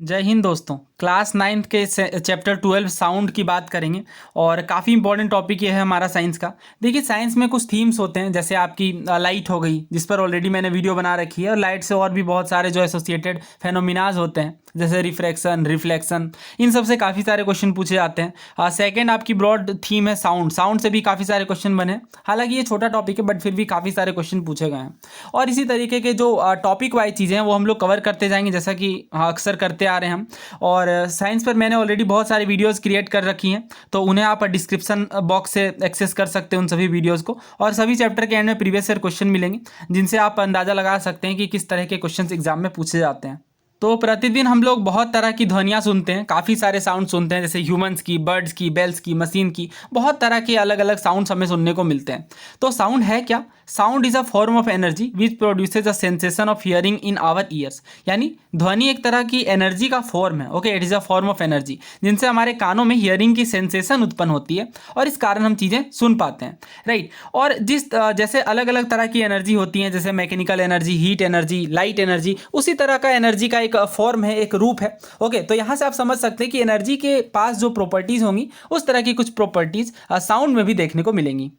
जय हिंद दोस्तों। Class ninth के चैप्टर 12 साउंड की बात करेंगे और काफ़ी इंपॉर्टेंट टॉपिक ये है हमारा साइंस का। देखिए साइंस में कुछ थीम्स होते हैं, जैसे आपकी लाइट हो गई, जिस पर ऑलरेडी मैंने वीडियो बना रखी है, और लाइट से और भी बहुत सारे जो एसोसिएटेड फेनोमिनाज होते हैं, जैसे रिफ्रैक्शन, रिफ्लेक्शन, इन सब से काफ़ी सारे क्वेश्चन पूछे जाते हैं। सेकेंड आपकी ब्रॉड थीम है साउंड। साउंड से भी काफ़ी सारे क्वेश्चन बने, हालांकि ये छोटा टॉपिक है बट फिर भी काफ़ी सारे क्वेश्चन पूछे गए हैं। और इसी तरीके के जो टॉपिक वाइज चीज़ें हैं वो हम लोग कवर करते जाएंगे, जैसा कि अक्सर करते आ रहे हैं हम। और साइंस पर मैंने ऑलरेडी बहुत सारी वीडियोस क्रिएट कर रखी हैं, तो उन्हें आप डिस्क्रिप्शन बॉक्स से एक्सेस कर सकते हैं उन सभी वीडियोस को। और सभी चैप्टर के एंड में प्रीवियस ईयर क्वेश्चन मिलेंगे, जिनसे आप अंदाज़ा लगा सकते हैं कि किस तरह के क्वेश्चन एग्जाम में पूछे जाते हैं। तो प्रतिदिन हम लोग बहुत तरह की ध्वनियाँ सुनते हैं, काफ़ी सारे साउंड सुनते हैं, जैसे ह्यूमंस की, बर्ड्स की, बेल्स की, मशीन की, बहुत तरह के अलग अलग साउंड्स हमें सुनने को मिलते हैं। तो साउंड है क्या? Sound is a form of energy which produces a sensation of hearing in our ears. यानी ध्वनि एक तरह की एनर्जी का फॉर्म है। Okay, it is a form of energy जिनसे हमारे कानों में हियरिंग की सेंसेशन उत्पन्न होती है, और इस कारण हम चीज़ें सुन पाते हैं, राइट। और जैसे अलग अलग तरह की एनर्जी होती हैं, जैसे mechanical energy, heat energy, light energy, उसी तरह का एनर्जी का एक फॉर्म है, एक रूप है। ओके, तो यहाँ से आप समझ सकते हैं कि एनर्जी के पास जो प्रॉपर्टीज़ होंगी, उस तरह की कुछ प्रॉपर्टीज़ साउंड में भी देखने को मिलेंगी।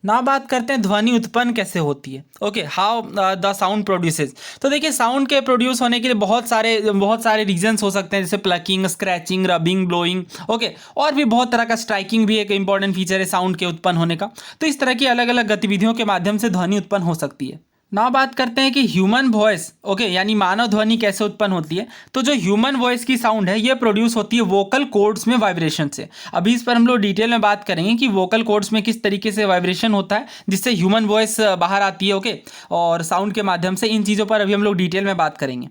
ना बात करते हैं ध्वनि उत्पन्न कैसे होती है। Okay, how the sound produces. तो देखिए साउंड के प्रोड्यूस होने के लिए बहुत सारे रीजंस हो सकते हैं, जैसे plucking, scratching, rubbing, blowing. Okay, और भी बहुत तरह का, स्ट्राइकिंग भी एक इंपॉर्टेंट फीचर है साउंड के उत्पन्न होने का। तो इस तरह की अलग अलग गतिविधियों के माध्यम से ध्वनि उत्पन्न हो सकती है। ना बात करते हैं कि ह्यूमन वॉइस, ओके, यानी मानव ध्वनि कैसे उत्पन्न होती है। तो जो ह्यूमन वॉइस की साउंड है, ये प्रोड्यूस होती है वोकल कॉर्ड्स में वाइब्रेशन से। अभी इस पर हम लोग डिटेल में बात करेंगे कि वोकल कॉर्ड्स में किस तरीके से वाइब्रेशन होता है, जिससे ह्यूमन वॉइस बाहर आती है। ओके, और साउंड के माध्यम से इन चीज़ों पर अभी हम लोग डिटेल में बात करेंगे।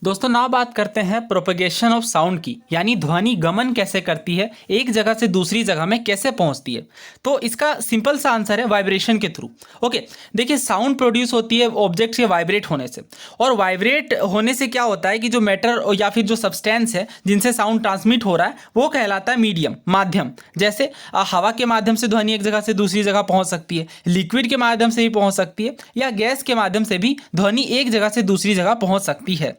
दोस्तों, ना बात करते हैं प्रोपगेशन ऑफ साउंड की, यानी ध्वनि गमन कैसे करती है, एक जगह से दूसरी जगह में कैसे पहुंचती है। तो इसका सिंपल सा आंसर है वाइब्रेशन के थ्रू। ओके, देखिए साउंड प्रोड्यूस होती है ऑब्जेक्ट के वाइब्रेट होने से, और वाइब्रेट होने से क्या होता है कि जो मैटर या फिर जो सब्सटेंस है जिनसे साउंड ट्रांसमिट हो रहा है, वो कहलाता है मीडियम, माध्यम। जैसे हवा के माध्यम से ध्वनि एक जगह से दूसरी जगह पहुंच सकती है, लिक्विड के माध्यम से भी पहुंच सकती है, या गैस के माध्यम से भी ध्वनि एक जगह से दूसरी जगह पहुंच सकती है।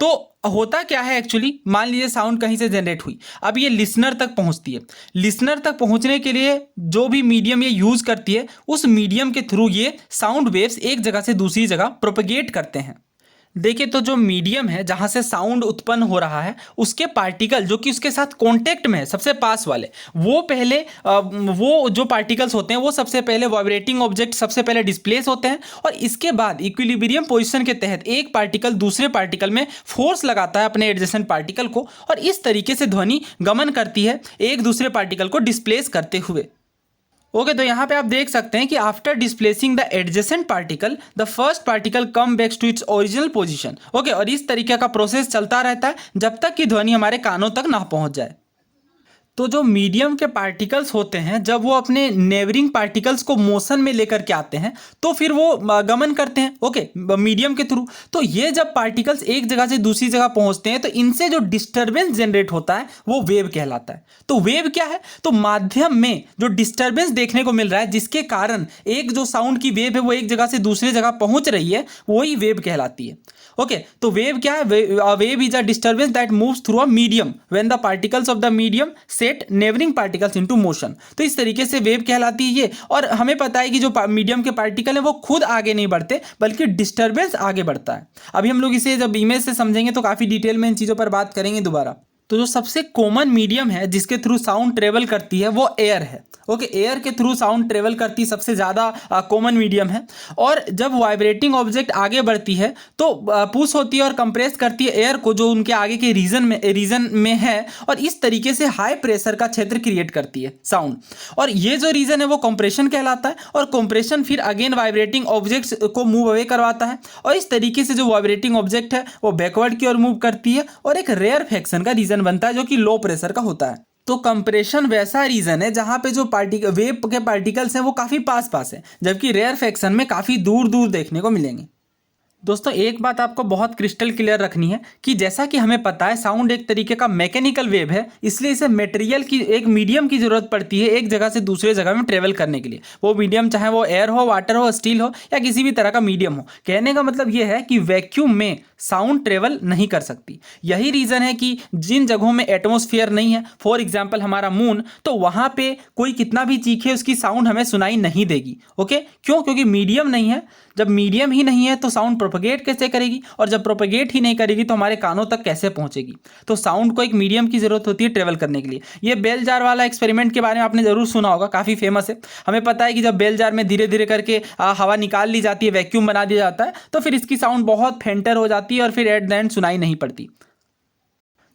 तो होता क्या है एक्चुअली, मान लीजिए साउंड कहीं से जनरेट हुई, अब ये लिसनर तक पहुंचती है। लिसनर तक पहुंचने के लिए जो भी मीडियम ये यूज करती है, उस मीडियम के थ्रू ये साउंड वेव्स एक जगह से दूसरी जगह प्रोपगेट करते हैं। देखिए, तो जो मीडियम है जहाँ से साउंड उत्पन्न हो रहा है, उसके पार्टिकल जो कि उसके साथ कांटेक्ट में है, सबसे पास वाले, वो पहले वो जो पार्टिकल्स होते हैं वो सबसे पहले वाइब्रेटिंग ऑब्जेक्ट सबसे पहले डिस्प्लेस होते हैं, और इसके बाद इक्विलिब्रियम पोजीशन के तहत एक पार्टिकल दूसरे पार्टिकल में फोर्स लगाता है अपने एडजेसेंट पार्टिकल को, और इस तरीके से ध्वनि गमन करती है एक दूसरे पार्टिकल को डिस्प्लेस करते हुए। ओके, तो यहाँ पे आप देख सकते हैं कि after displacing the adjacent particle, the first particle come back to its original position. Okay, और इस तरीके का प्रोसेस चलता रहता है जब तक कि ध्वनि हमारे कानों तक ना पहुँच जाए। तो जो मीडियम के पार्टिकल्स होते हैं, जब वो अपने नेबरिंग पार्टिकल्स को मोशन में लेकर के आते हैं, तो फिर वो गमन करते हैं, ओके, मीडियम के थ्रू। तो ये जब पार्टिकल्स एक जगह से दूसरी जगह पहुंचते हैं, तो इनसे जो डिस्टर्बेंस जनरेट होता है वो वेव कहलाता है। तो वेव क्या है? तो माध्यम में जो डिस्टर्बेंस देखने को मिल रहा है, जिसके कारण एक जो साउंड की वेव है वो एक जगह से दूसरी जगह पहुंच रही है, वही वेव कहलाती है। ओके, तो वेव क्या है? Wave is a disturbance that moves through a medium when the particles of the medium set neighbouring particles into motion. तो इस तरीके से वेव कहलाती है ये। और हमें पता है कि जो मीडियम के पार्टिकल है वो खुद आगे नहीं बढ़ते, बल्कि डिस्टर्बेंस आगे बढ़ता है। अभी हम लोग इसे जब इमेज से समझेंगे तो काफ़ी डिटेल में इन चीज़ों पर बात करेंगे दोबारा। तो जो सबसे कॉमन मीडियम है जिसके थ्रू साउंड ट्रेवल करती है, वो एयर है। ओके, एयर के थ्रू साउंड ट्रेवल करती सबसे ज़्यादा कॉमन मीडियम है। और जब वाइब्रेटिंग ऑब्जेक्ट आगे बढ़ती है तो पुश होती है और कंप्रेस करती है एयर को, जो उनके आगे के रीजन में है, और इस तरीके से हाई प्रेशर का क्षेत्र क्रिएट करती है साउंड। और ये जो रीजन है वो कंप्रेशन कहलाता है, और कंप्रेशन फिर अगेन वाइब्रेटिंग ऑब्जेक्ट्स को मूव अवे करवाता है, और इस तरीके से जो वाइब्रेटिंग ऑब्जेक्ट है वो बैकवर्ड की ओर मूव करती है, और एक रेयर फ्रैक्शन का रीजन बनता है जो कि लो प्रेशर का होता है। तो कंप्रेशन वैसा रीजन है जहां पे जो वेव के पार्टिकल्स हैं वो काफ़ी पास पास है, जबकि रेयर फ्रैक्शन में काफ़ी दूर दूर देखने को मिलेंगे। दोस्तों, एक बात आपको बहुत क्रिस्टल क्लियर रखनी है कि जैसा कि हमें पता है साउंड एक तरीके का मैकेनिकल वेव है, इसलिए इसे मटेरियल की, एक मीडियम की जरूरत पड़ती है एक जगह से दूसरे जगह में ट्रेवल करने के लिए। वो मीडियम चाहे वो एयर हो, वाटर हो, स्टील हो, या किसी भी तरह का मीडियम हो। कहने का मतलब ये है कि वैक्यूम में साउंड ट्रेवल नहीं कर सकती। यही रीज़न है कि जिन जगहों में एटमॉस्फेयर नहीं है, फॉर एग्जांपल हमारा मून, तो वहाँ पे कोई कितना भी चीखे उसकी साउंड हमें सुनाई नहीं देगी। ओके, क्यों? क्योंकि मीडियम नहीं है। जब मीडियम ही नहीं है तो साउंड प्रोपगेट कैसे करेगी, और जब प्रोपगेट ही नहीं करेगी तो हमारे कानों तक कैसे पहुंचेगी। तो साउंड को एक मीडियम की जरूरत होती है ट्रेवल करने के लिए। ये बेल जार वाला एक्सपेरिमेंट के बारे में आपने जरूर सुना होगा, काफ़ी फेमस है। हमें पता है कि जब बेल जार में धीरे धीरे करके हवा निकाल ली जाती है, वैक्यूम बना दिया जाता है, तो फिर इसकी साउंड बहुत फेंटर हो जाती है और फिर एट द एंड सुनाई नहीं पड़ती।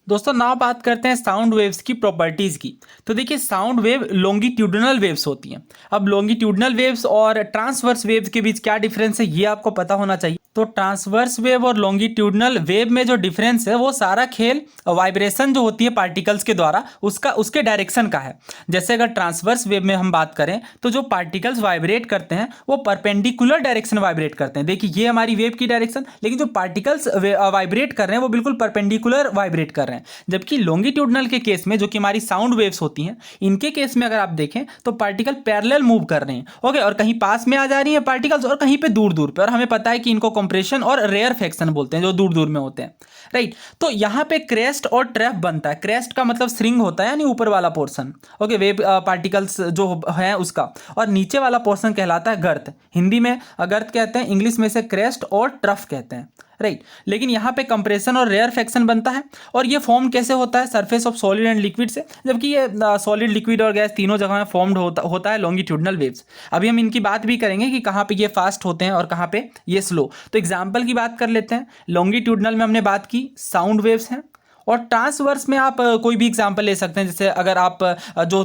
दोस्तों नाउ बात करते हैं साउंड वेव्स की प्रॉपर्टीज़ की। तो देखिए, साउंड वेव लॉन्गिट्यूडनल वेव्स होती हैं। अब लॉन्गिट्यूडनल वेव्स और ट्रांसवर्स वेव्स के बीच क्या डिफरेंस है, ये आपको पता होना चाहिए। तो ट्रांसवर्स वेव और लॉन्गिट्यूडनल वेव में जो डिफरेंस है, वो सारा खेल वाइब्रेशन जो होती है पार्टिकल्स के द्वारा उसके डायरेक्शन का है। जैसे अगर ट्रांसवर्स वेव में हम बात करें तो जो पार्टिकल्स वाइब्रेट करते हैं वो परपेंडिकुलर डायरेक्शन वाइब्रेट करते हैं। देखिए, ये हमारी वेव की डायरेक्शन, लेकिन जो पार्टिकल्स वाइब्रेट कर रहे हैं वो बिल्कुल परपेंडिकुलर वाइब्रेट कर रहे हैं। जबकि लॉन्गिट्यूडनल के केस में, जो कि हमारी साउंड वेव्स होती हैं, इनके केस में अगर आप देखें तो पार्टिकल पैरेलल मूव कर रहे हैं। ओके, और कहीं पास में आ जा रही है पार्टिकल्स और कहीं पे दूर दूर पे, और हमें पता है कि इनको कंप्रेशन और रेयरफेक्शन बोलते हैं, जो दूर दूर में होते हैं, राइट। तो यहाँ पे क्रेस्ट और ट्रैप बनता है। क्रेस्ट का मतलब श्रिंग होता है, यानी ऊपर वाला पोर्शन, ओके, वेव पार्टिकल्स जो है उसका, और नीचे वाला पोर्शन कहलाता है गर्त। हिंदी में गर्त कहते हैं, इंग्लिश में से क्रेस्ट और ट्रफ कहते हैं, राइट। लेकिन यहाँ पे कंप्रेशन और रेयरफेक्शन बनता है, और ये फॉर्म कैसे होता है, surface of solid and liquid से, जबकि ये सॉलिड, लिक्विड और गैस तीनों जगह में फॉर्म्ड होता है लॉन्गिट्यूडनल वेव्स। अभी हम इनकी बात भी करेंगे कि कहाँ पे ये फास्ट होते हैं और कहाँ पे ये स्लो। तो एग्जाम्पल की बात कर लेते हैं। लॉन्गिट्यूडनल में हमने बात की साउंड वेव्स हैं, और ट्रांसवर्स में आप कोई भी एग्जाम्पल ले सकते हैं। जैसे अगर आप जो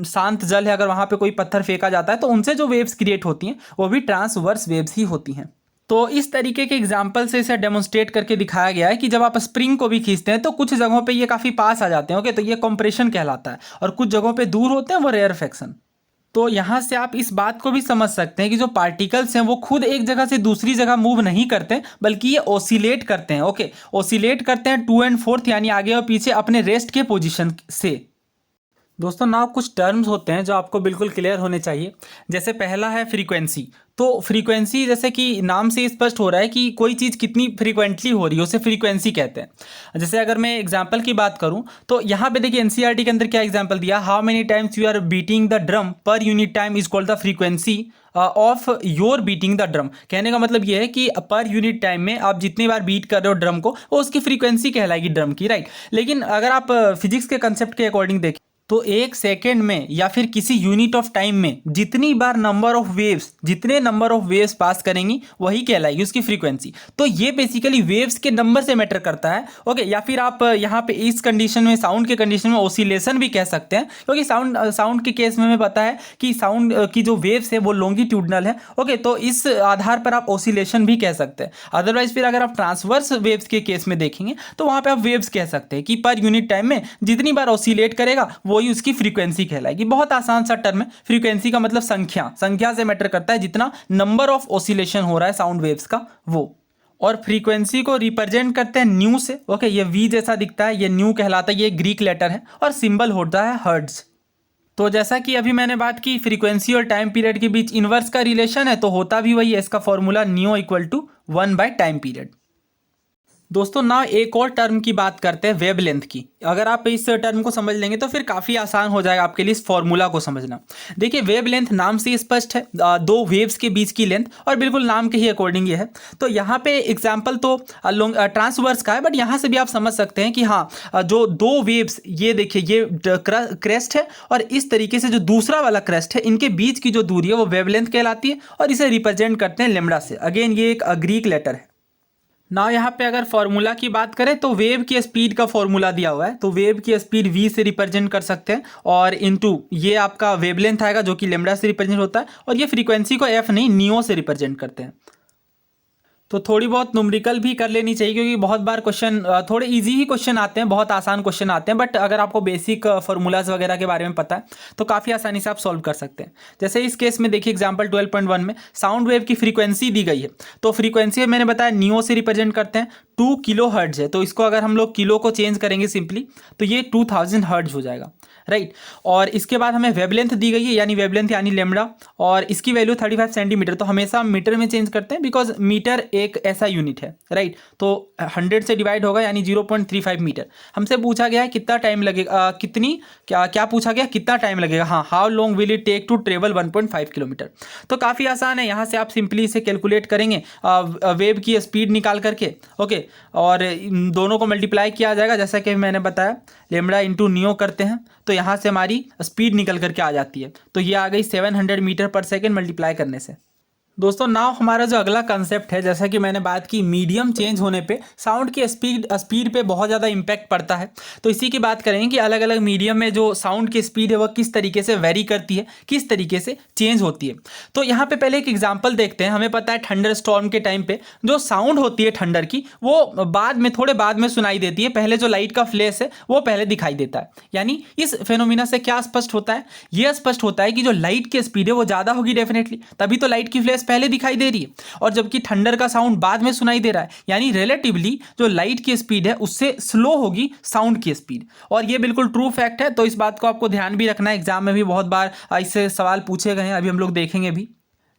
शांत जल है, अगर वहाँ पे कोई पत्थर फेंका जाता है तो उनसे जो वेव्स क्रिएट होती हैं वो भी ट्रांसवर्स वेव्स ही होती हैं। तो इस तरीके के एग्जाम्पल से इसे डेमोन्स्ट्रेट करके दिखाया गया है कि जब आप स्प्रिंग को भी खींचते हैं तो कुछ जगहों पे ये काफ़ी पास आ जाते हैं, ओके, तो ये कंप्रेशन कहलाता है, और कुछ जगहों पे दूर होते हैं, वो रेयरफेक्शन। तो यहाँ से आप इस बात को भी समझ सकते हैं कि जो पार्टिकल्स हैं वो खुद एक जगह से दूसरी जगह मूव नहीं करते, बल्कि ये ओसिलेट करते हैं। ओके, ओसिलेट करते हैं 2 और 4 यानी आगे और पीछे अपने रेस्ट के पोजीशन से। दोस्तों नाउ कुछ टर्म्स होते हैं जो आपको बिल्कुल क्लियर होने चाहिए। जैसे पहला है फ्रीक्वेंसी। तो फ्रीक्वेंसी, जैसे कि नाम से स्पष्ट हो रहा है कि कोई चीज़ कितनी फ्रीक्वेंटली हो रही है, उसे फ्रीक्वेंसी कहते हैं। जैसे अगर मैं एग्जांपल की बात करूं तो यहाँ पे देखिए एनसीईआरटी के अंदर क्या एग्जांपल दिया, how many times you are beating the drum per unit time is called the frequency of your beating the drum. कहने का मतलब ये है कि पर यूनिट टाइम में आप जितनी बार बीट कर रहे हो ड्रम को, वो उसकी फ्रीक्वेंसी कहलाएगी ड्रम की, राइट। लेकिन अगर आप फिजिक्स के कंसेप्ट के अकॉर्डिंग देखें तो एक सेकेंड में या फिर किसी यूनिट ऑफ टाइम में जितनी बार जितने नंबर ऑफ वेव्स पास करेंगी वही कहलाएगी उसकी फ्रीक्वेंसी। तो ये बेसिकली वेव्स के नंबर से मैटर करता है, ओके। या फिर आप यहाँ पे इस कंडीशन में, साउंड के कंडीशन में ओसिलेशन भी कह सकते हैं, क्योंकि साउंड के केस में हमें पता है कि साउंड की जो वेव्स है वो लॉन्गिट्यूडनल है, ओके। तो इस आधार पर आप ओसिलेशन भी कह सकते हैं। अदरवाइज फिर अगर आप ट्रांसवर्स वेव्स के केस में देखेंगे तो वहाँ पे आप वेव्स कह सकते हैं कि पर यूनिट टाइम में जितनी बार ओसिलेट करेगा वही उसकी फ्रीक्वेंसी कहलाएगी। बहुत आसान सा टर्म है। फ्रीक्वेंसी का मतलब संख्या से मैटर करता है, जितना नंबर ऑफ ओसिलेशन हो रहा है साउंड वेव्स का वो। और फ्रीक्वेंसी को रिप्रेजेंट करते हैं न्यू से, ओके। ये वी जैसा दिखता है, ये न्यू कहलाता है, ये ग्रीक लेटर है, और सिंबल होता है हर्ट्ज। तो जैसा कि अभी मैंने बात की फ्रीक्वेंसी और टाइम पीरियड के बीच इनवर्स का रिलेशन है, तो होता भी वही है। इसका फॉर्मूला न्यू इक्वल टू 1/टाइम पीरियड। दोस्तों ना एक और टर्म की बात करते हैं, वेवलेंथ की। अगर आप इस टर्म को समझ लेंगे तो फिर काफ़ी आसान हो जाएगा आपके लिए इस फॉर्मूला को समझना। देखिए, वेवलेंथ नाम से स्पष्ट है, दो वेव्स के बीच की लेंथ, और बिल्कुल नाम के ही अकॉर्डिंग ये है। तो यहाँ पे एग्जाम्पल तो ट्रांसवर्स का है, बट यहाँ से भी आप समझ सकते हैं कि हाँ, जो दो वेव्स, ये देखिए ये क्रेस्ट है और इस तरीके से जो दूसरा वाला क्रेस्ट है, इनके बीच की जो दूरी है वो वेवलेंथ कहलाती है, और इसे रिप्रेजेंट करते हैं लेमड़ा से। अगेन ये एक ग्रीक लेटर है ना। यहाँ पे अगर फॉर्मूला की बात करें तो वेव की स्पीड का फॉर्मूला दिया हुआ है, तो वेव की स्पीड v से रिप्रेजेंट कर सकते हैं, और इनटू ये आपका वेवलेंथ आएगा जो कि लेमड़ा से रिप्रेजेंट होता है, और ये फ्रीक्वेंसी को f नहीं नियो से रिप्रेजेंट करते हैं। तो थोड़ी बहुत न्यूमेरिकल भी कर लेनी चाहिए, क्योंकि बहुत बार क्वेश्चन थोड़े इजी ही क्वेश्चन आते हैं, बहुत आसान क्वेश्चन आते हैं, बट अगर आपको बेसिक फार्मूलाज वगैरह के बारे में पता है तो काफ़ी आसानी से आप सॉल्व कर सकते हैं। जैसे इस केस में देखिए एग्जांपल 12.1 में साउंड वेव की फ्रीक्वेंसी दी गई है, तो फ्रीक्वेंसी मैंने बताया नियो से रिप्रेजेंट करते हैं, 2 किलो हर्ट्ज है, तो इसको अगर हम लोग किलो को चेंज करेंगे सिंपली तो ये 2000 हर्ट्ज हो जाएगा, राइट। और इसके बाद हमें वेवलेंथ दी गई है, यानी वेवलेंथ यानी लेमडा, और इसकी वैल्यू 35 सेंटीमीटर। तो हमेशा हम मीटर में चेंज करते हैं बिकॉज मीटर एक ऐसा यूनिट है, राइट। तो 100 से डिवाइड होगा यानी 0.35 मीटर। हमसे पूछा गया है कितना टाइम लगेगा, क्या पूछा गया, कितना टाइम लगेगा, हाँ, how long will it take to travel 1.5 kilometre. तो काफ़ी आसान है, यहाँ से आप सिंपली इसे कैलकुलेट करेंगे वेव की स्पीड निकाल करके, ओके। और इन दोनों को मल्टीप्लाई किया जाएगा, जैसा कि मैंने बताया लेमडा इंटू नियो करते हैं तो यहाँ से हमारी स्पीड निकल करके आ जाती है। तो ये आ गई 700 मीटर पर सेकेंड मल्टीप्लाई करने से। दोस्तों नाउ हमारा जो अगला कंसेप्ट है, जैसा कि मैंने बात की मीडियम चेंज होने पे साउंड की स्पीड पे बहुत ज़्यादा इम्पैक्ट पड़ता है। तो इसी की बात करेंगे कि अलग अलग मीडियम में जो साउंड की स्पीड है वह किस तरीके से वेरी करती है, किस तरीके से चेंज होती है। तो यहाँ पे पहले एक एग्जाम्पल देखते हैं। हमें पता है थंडर स्टॉर्म के टाइम पे जो साउंड होती है थंडर की वो थोड़े बाद में सुनाई देती है, पहले जो लाइट का फ्लैश है वो पहले दिखाई देता है। यानी इस फेनोमिना से क्या स्पष्ट होता है, यह स्पष्ट होता है कि जो लाइट की स्पीड है वो ज़्यादा होगी डेफिनेटली, तभी तो लाइट की फ्लैश पहले दिखाई दे रही है, और जबकि थंडर का साउंड बाद में सुनाई दे रहा है, यानी रिलेटिवली जो लाइट की स्पीड है उससे स्लो होगी साउंड की स्पीड। और ये बिल्कुल ट्रू फैक्ट है, तो इस बात को आपको ध्यान भी रखना है। एग्जाम में भी बहुत बार इससे सवाल पूछे गए हैं, अभी हम लोग देखेंगे भी।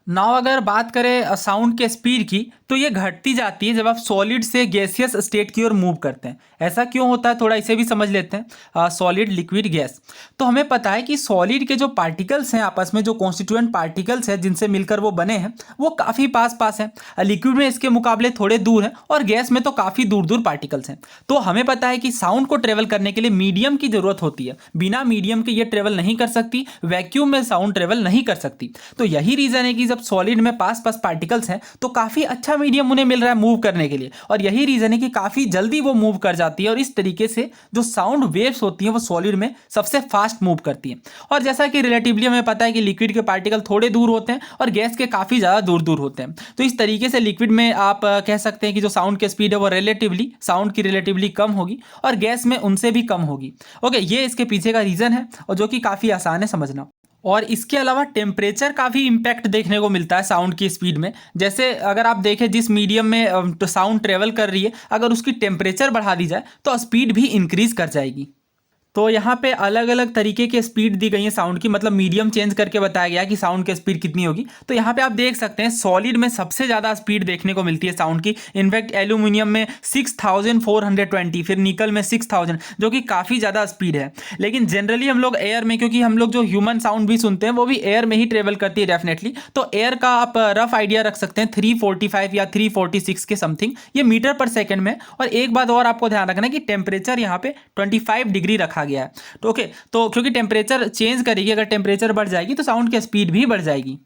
नाउ अगर बात करें साउंड के स्पीड की तो ये घटती जाती है जब आप सॉलिड से गैसियस स्टेट की ओर मूव करते हैं। ऐसा क्यों होता है, थोड़ा इसे भी समझ लेते हैं। Solid, liquid, gas. तो हमें पता है कि सॉलिड के जो पार्टिकल्स हैं आपस में, जो कॉन्स्टिट्यूएंट पार्टिकल्स हैं जिनसे मिलकर वो बने हैं, वो काफ़ी पास पास हैं। लिक्विड में इसके मुकाबले थोड़े दूर हैं, और गैस में तो काफ़ी दूर दूर पार्टिकल्स हैं। तो हमें पता है कि साउंड को ट्रेवल करने के लिए मीडियम की जरूरत होती है। बिना मीडियम के ये ट्रेवल नहीं कर सकती, वैक्यूम में साउंड ट्रेवल नहीं कर सकती। तो यही रीज़न है कि जब सॉलिड में पास पास पार्टिकल्स हैं तो काफ़ी अच्छा मीडियम उन्हें मिल रहा है मूव करने के लिए, और यही रीज़न है कि काफ़ी जल्दी वो मूव कर जाती है, और इस तरीके से जो साउंड वेव्स होती हैं वो सॉलिड में सबसे फास्ट मूव करती हैं। और जैसा कि रिलेटिवली हमें पता है कि लिक्विड के पार्टिकल थोड़े दूर होते हैं और गैस के काफ़ी ज़्यादा दूर दूर होते हैं। तो इस तरीके से लिक्विड में आप कह सकते हैं कि जो साउंड की स्पीड है वो रिलेटिवली कम होगी, और गैस में उनसे भी कम होगी। ओके, ये इसके पीछे का रीज़न है, और जो कि काफ़ी आसान है समझना। और इसके अलावा टेम्परेचर का भी इम्पैक्ट देखने को मिलता है साउंड की स्पीड में। जैसे अगर आप देखें जिस मीडियम में साउंड ट्रेवल कर रही है, अगर उसकी टेम्परेचर बढ़ा दी जाए तो स्पीड भी इंक्रीज कर जाएगी। तो यहाँ पे अलग अलग तरीके के स्पीड दी गई है साउंड की, मतलब मीडियम चेंज करके बताया गया कि साउंड की स्पीड कितनी होगी। तो यहाँ पे आप देख सकते हैं सॉलिड में सबसे ज़्यादा स्पीड देखने को मिलती है साउंड की। इनफैक्ट एल्यूमिनियम में 6420, फिर निकल में 6000, जो कि काफ़ी ज़्यादा स्पीड है। लेकिन जनरली हम लोग एयर में, क्योंकि हम लोग जो ह्यूमन साउंड भी सुनते हैं वो भी एयर में ही ट्रेवल करती है डेफिनेटली, तो एयर का आप रफ आइडिया रख सकते हैं 345 या 346 के समथिंग, ये मीटर पर सेकेंड में। और एक बात और आपको ध्यान रखना है कि टेम्परेचर यहाँ पे 25 डिग्री रखा गया है। तो ओके, तो क्योंकि टेम्परेचर चेंज करेगी, अगर टेम्परेचर बढ़ जाएगी तो साउंड की स्पीड भी बढ़ जाएगी।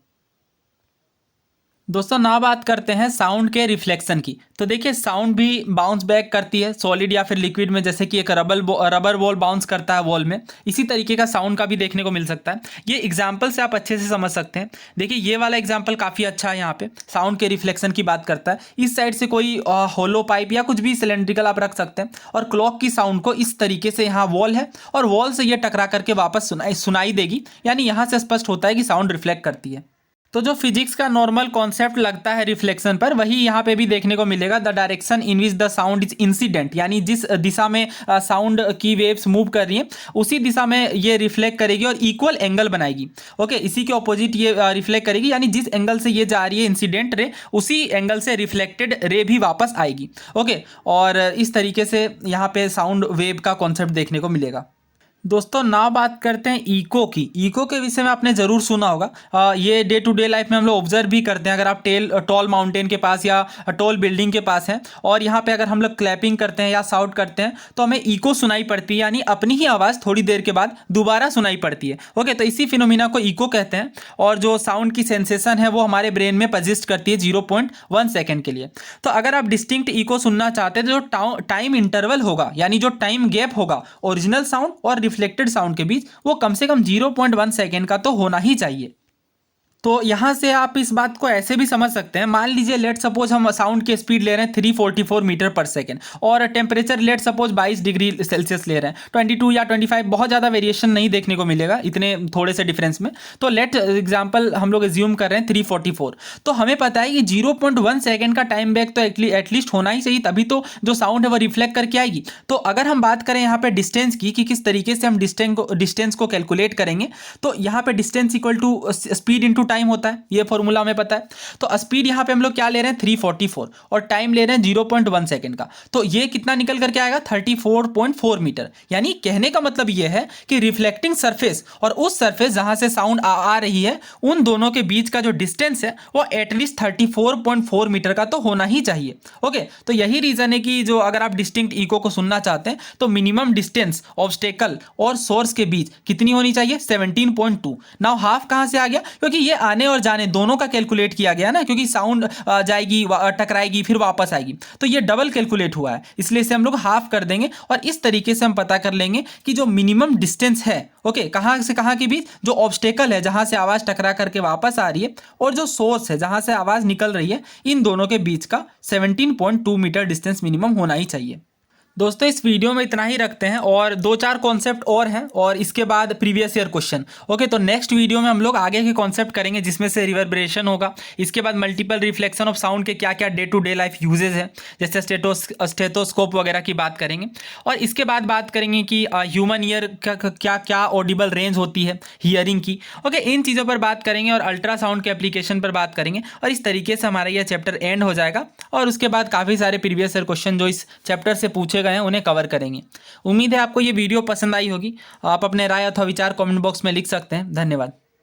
दोस्तों ना बात करते हैं साउंड के रिफ्लेक्शन की। तो देखिए साउंड भी बाउंस बैक करती है सॉलिड या फिर लिक्विड में, जैसे कि एक रबर बॉल बाउंस करता है वॉल में, इसी तरीके का साउंड का भी देखने को मिल सकता है। ये एग्जांपल से आप अच्छे से समझ सकते हैं। देखिए ये वाला एग्जांपल काफ़ी अच्छा है, यहाँ पे साउंड के रिफ्लेक्शन की बात करता है। इस साइड से कोई होलो पाइप या कुछ भी सिलेंड्रिकल आप रख सकते हैं, और क्लॉक की साउंड को इस तरीके से, यहाँ वॉल है और वॉल से ये टकरा करके वापस सुनाई देगी, यानी यहाँ से स्पष्ट होता है कि साउंड रिफ्लेक्ट करती है। तो जो फिजिक्स का नॉर्मल कॉन्सेप्ट लगता है रिफ्लेक्शन पर, वही यहाँ पे भी देखने को मिलेगा। The direction in which the sound is incident, यानी जिस दिशा में साउंड की वेव्स मूव कर रही हैं उसी दिशा में ये रिफ्लेक्ट करेगी और इक्वल एंगल बनाएगी। ओके, इसी के ऑपोजिट ये रिफ्लेक्ट करेगी, यानी जिस एंगल से ये जा रही है इंसिडेंट रे, उसी एंगल से रिफ्लेक्टेड रे भी वापस आएगी। ओके, और इस तरीके से यहाँ पे साउंड वेव का कॉन्सेप्ट देखने को मिलेगा। दोस्तों ना बात करते हैं इको की। इको के विषय में आपने ज़रूर सुना होगा। ये डे टू डे लाइफ में हम लोग ऑब्जर्व भी करते हैं। अगर आप टॉल माउंटेन के पास या टॉल बिल्डिंग के पास हैं और यहाँ पे अगर हम लोग क्लैपिंग करते हैं या साउट करते हैं तो हमें इको सुनाई पड़ती है, यानी अपनी ही आवाज़ थोड़ी देर के बाद दोबारा सुनाई पड़ती है। ओके, तो इसी फिनोमिना को इको कहते हैं। और जो साउंड की सेंसेशन है वो हमारे ब्रेन में परसिस्ट करती है 0.1 सेकेंड के लिए। तो अगर आप डिस्टिंक्ट इको सुनना चाहते हैं तो जो टाइम इंटरवल होगा, यानी जो टाइम गैप होगा ओरिजिनल साउंड और रिफ्लेक्टेड साउंड के बीच, वो कम से कम 0.1 सेकेंड का तो होना ही चाहिए। तो यहाँ से आप इस बात को ऐसे भी समझ सकते हैं, मान लीजिए लेट सपोज हम साउंड की स्पीड ले रहे हैं 344 मीटर पर सेकेंड और temperature let suppose 22 degree Celsius ले रहे हैं, 22 या 25, बहुत ज़्यादा वेरिएशन नहीं देखने को मिलेगा इतने थोड़े से डिफरेंस में। तो लेट एग्जाम्पल हम लोग एज्यूम कर रहे हैं 344, तो हमें पता है कि 0.1 सेकेंड का टाइम बैक तो एटलीस्ट होना ही चाहिए, तभी तो जो साउंड है वो रिफ्लेक्ट करके आएगी। तो अगर हम बात करें यहाँ पे डिस्टेंस की कि किस तरीके से हम डिस्टेंस को कैलकुलेट करेंगे, तो यहाँ पे distance equal to speed into time होता है, ये फॉर्मूला हमें पता है। तो स्पीड यहाँ पे हम लोग क्या ले रहे हैं 344 और टाइम ले रहे हैं 0.1 सेकेंड का, तो ये कितना निकल करके आएगा 34.4 मीटर। यानी कहने का मतलब ये है कि रिफ्लेक्टिंग सरफेस और उस सरफेस जहां से साउंड आ रही है, उन दोनों के बीच का जो डिस्टेंस है वो एटलीस्ट 34.4 मीटर का तो होना ही चाहिए। ओके, तो यही रीजन है कि जो अगर आप डिस्टिंक्ट इको को सुनना चाहते हैं तो मिनिमम डिस्टेंस ऑब्स्टेकल और सोर्स के बीच कितनी होनी चाहिए 17.2। नाउ हाफ कहां से आ गया, क्योंकि ये आने और जाने दोनों का कैलकुलेट किया गया ना, क्योंकि साउंड जाएगी टकराएगी फिर वापस आएगी, तो ये डबल कैलकुलेट हुआ है, इसलिए इसे हम लोग हाफ कर देंगे और इस तरीके से हम पता कर लेंगे कि जो मिनिमम डिस्टेंस है, ओके, कहां से कहां के बीच, जो ऑब्स्टेकल है जहां से आवाज टकरा करके वापस आ रही है और जो सोर्स है जहां से आवाज निकल रही है, इन दोनों के बीच का 17.2 मीटर डिस्टेंस मिनिमम होना ही चाहिए। दोस्तों इस वीडियो में इतना ही रखते हैं और 2-4 कॉन्सेप्ट और हैं और इसके बाद प्रीवियस ईयर क्वेश्चन। ओके, तो नेक्स्ट वीडियो में हम लोग आगे के कॉन्सेप्ट करेंगे जिसमें से रिवर्बरेशन होगा, इसके बाद मल्टीपल रिफ्लेक्शन ऑफ साउंड के क्या क्या day to day life usages हैं, जैसे स्टेथोस्कोप वगैरह की बात करेंगे, और इसके बाद बात करेंगे कि ह्यूमन ईयर का क्या क्या ऑडिबल रेंज होती है हियरिंग की। ओके, इन चीज़ों पर बात करेंगे और अल्ट्रासाउंड के एप्लीकेशन पर बात करेंगे और इस तरीके से हमारा यह चैप्टर एंड हो जाएगा और उसके बाद काफ़ी सारे प्रीवियस ईयर क्वेश्चन जो इस चैप्टर से पूछे गए हैं उन्हें कवर करेंगे। उम्मीद है आपको ये वीडियो पसंद आई होगी। आप अपने राय अथवा विचार कमेंट बॉक्स में लिख सकते हैं। धन्यवाद।